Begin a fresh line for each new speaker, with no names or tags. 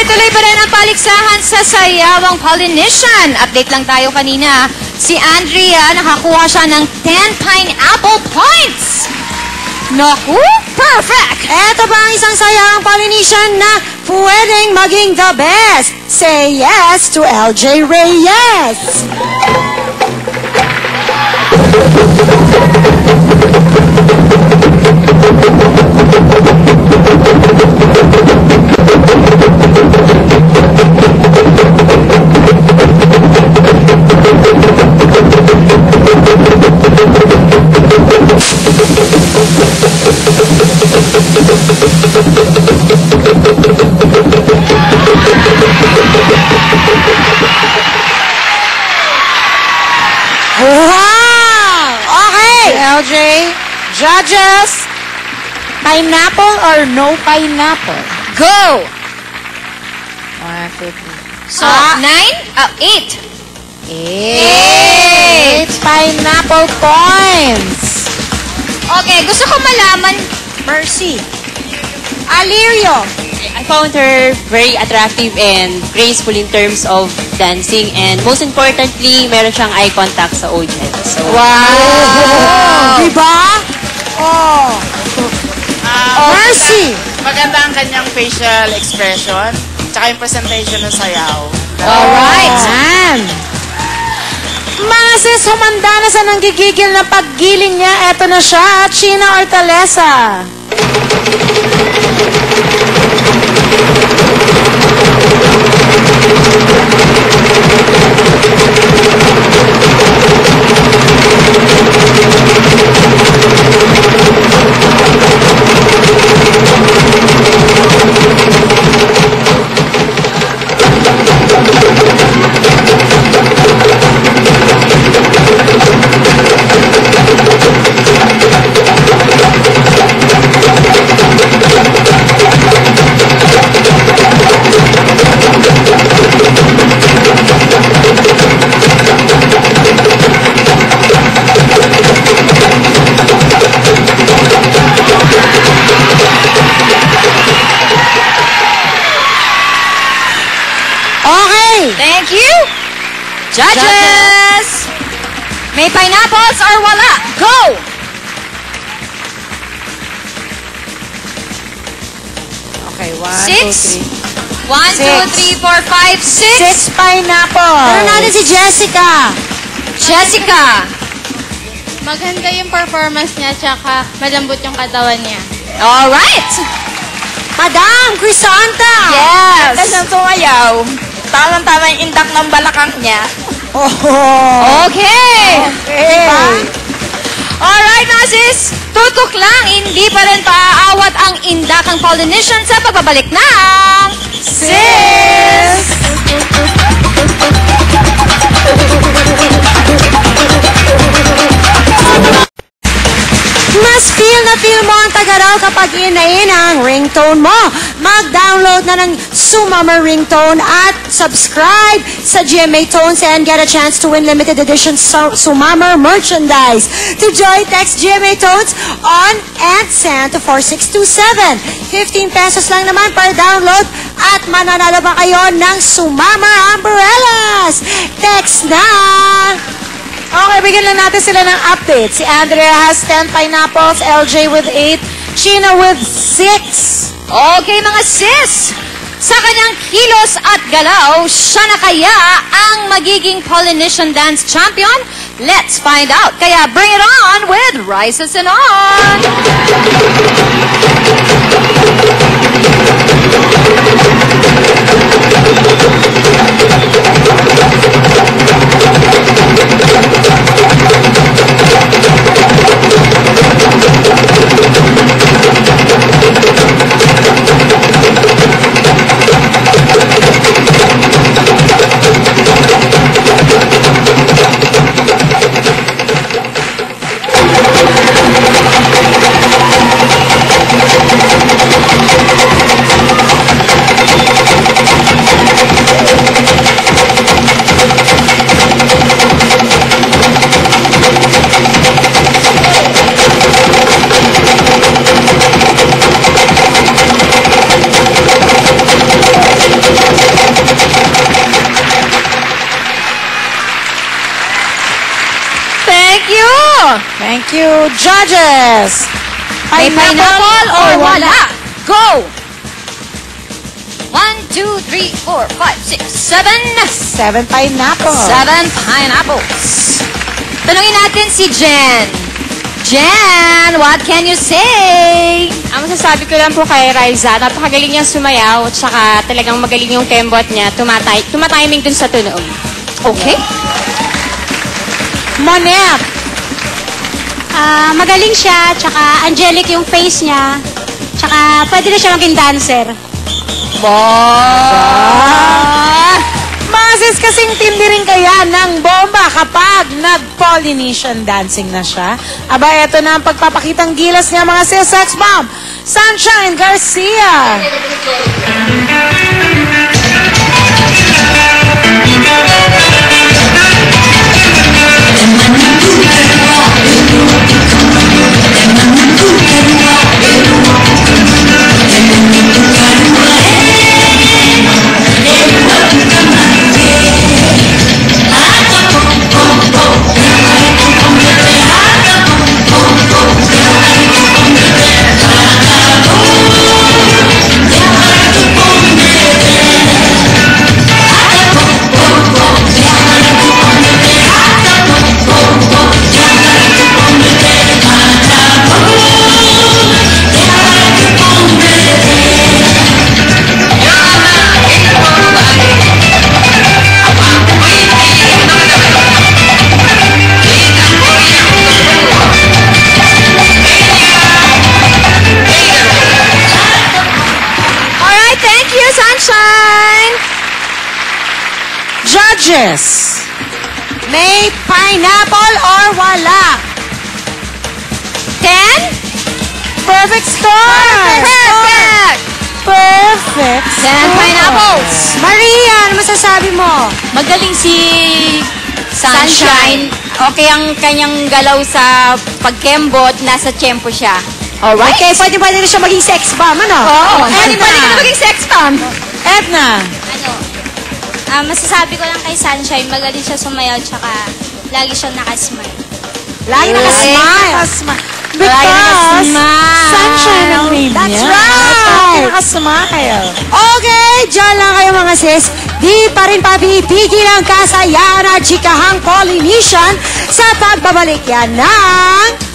Tuloy-tuloy pa rin ang paligsahan sa sayawang Polynesian. Update lang tayo kanina. Si Andrea, nakakuha siya ng 10 pineapple points. Naku, perfect!
Eto ba ang isang sayawang Polynesian na pwedeng maging the best? Say yes to LJ Reyes! Wow! Okay, LJ. Judges, pineapple or no pineapple?
Go!
1, 2, 3.
So, 8.
8 pineapple points.
Okay, gusto ko malaman.
Mercy. Alirio.
I found her very attractive and graceful in terms of dancing, and most importantly, meron siyang eye contact sa audience. So,
Wow! Diba? Oh. Mercy.
Maganda ang kanyang facial expression, tsaka yung presentation ng sayaw.
Alright.
Mga sis, humanda na sa nanggigigil na paggiling niya. Eto na siya, China Ortalesa.
Thank you. Judges! May pineapples or wala? Go!
Okay,
6. 1, 2, 3, 4, 5, 6.
6 pineapple. Pero natin si Jessica.
Jessica.
Maganda yung performance niya, tsaka malambot yung katawan niya.
Alright.
Madam Crisanta.
Yes.
Ganda siyang sumayaw. Tamang-tama yung indak ng balakang niya.
Oh.
Okay.
Diba?
Alright, mga sis. Tutok lang, hindi pa rin paaawat ang indakang Polynesian sa pagbabalik ng Sis!
Mas feel na feel mo ang tagaraw kapag inain ang ringtone mo. Mag-download na ng Sumama ringtone at subscribe sa GMA Tones and get a chance to win limited edition Sumama merchandise. To join, text GMA Tones on and send to 4627. 15 pesos lang naman per download at mananalo pa kayo ng Sumama umbrellas. Text na! Okay, bigyan lang natin sila ng update. Si Andrea has 10 pineapples, LJ with 8, China with 6.
Okay, mga sis. Sa kanyang kilos at galaw, siya na kaya ang magiging Polynesian dance champion? Let's find out. Kaya bring it on with Rises and On.
Thank you, judges.
May pineapple or wala? Go! 1, 2, 3, 4, 5, 6, 7.
7 pineapple.
7 pineapples. Tanungin natin si Jen. Jen, what can you say?
Ang masasabi ko lang po kay Raisa, napakagaling niyang sumayaw at saka talagang magaling yung kembot niya. Tumatiming dun sa tunog.
Okay.
Monet.
Magaling siya, tsaka angelic yung face niya. Tsaka pwede na siya maging dancer.
Masis, kasing tindi rin kaya ng bomba kapag nag-Polynesian dancing na siya. Aba, eto na ang pagpapakitang gilas niya mga sis sex bomb. Sunshine Garcia.
Sunshine!
Judges, may pineapple or wala?
10?
Perfect score!
Perfect!
Perfect
10
score.
pineapples!
Maria, ano masasabi mo?
Magaling si
Sunshine.
Okay ang kanyang galaw sa pagkembot, nasa tempo siya.
Alright.
Okay, pwede na siya maging sex bomb, ano?
Oo.
Edna.
Pwede ka na maging sex bomb.
Edna.
Masasabi ko lang kay Sunshine, magaling siya sumayaw, tsaka lagi siya nakasmile.
Lagi nakasmile. Because Sunshine ang name
That's
niya.
right.
Nakasmile. Okay, dyan lang kayo mga sis. Di pa rin papipigil ang kasayaan at chikahang Polynesian sa pagbabalik yan ng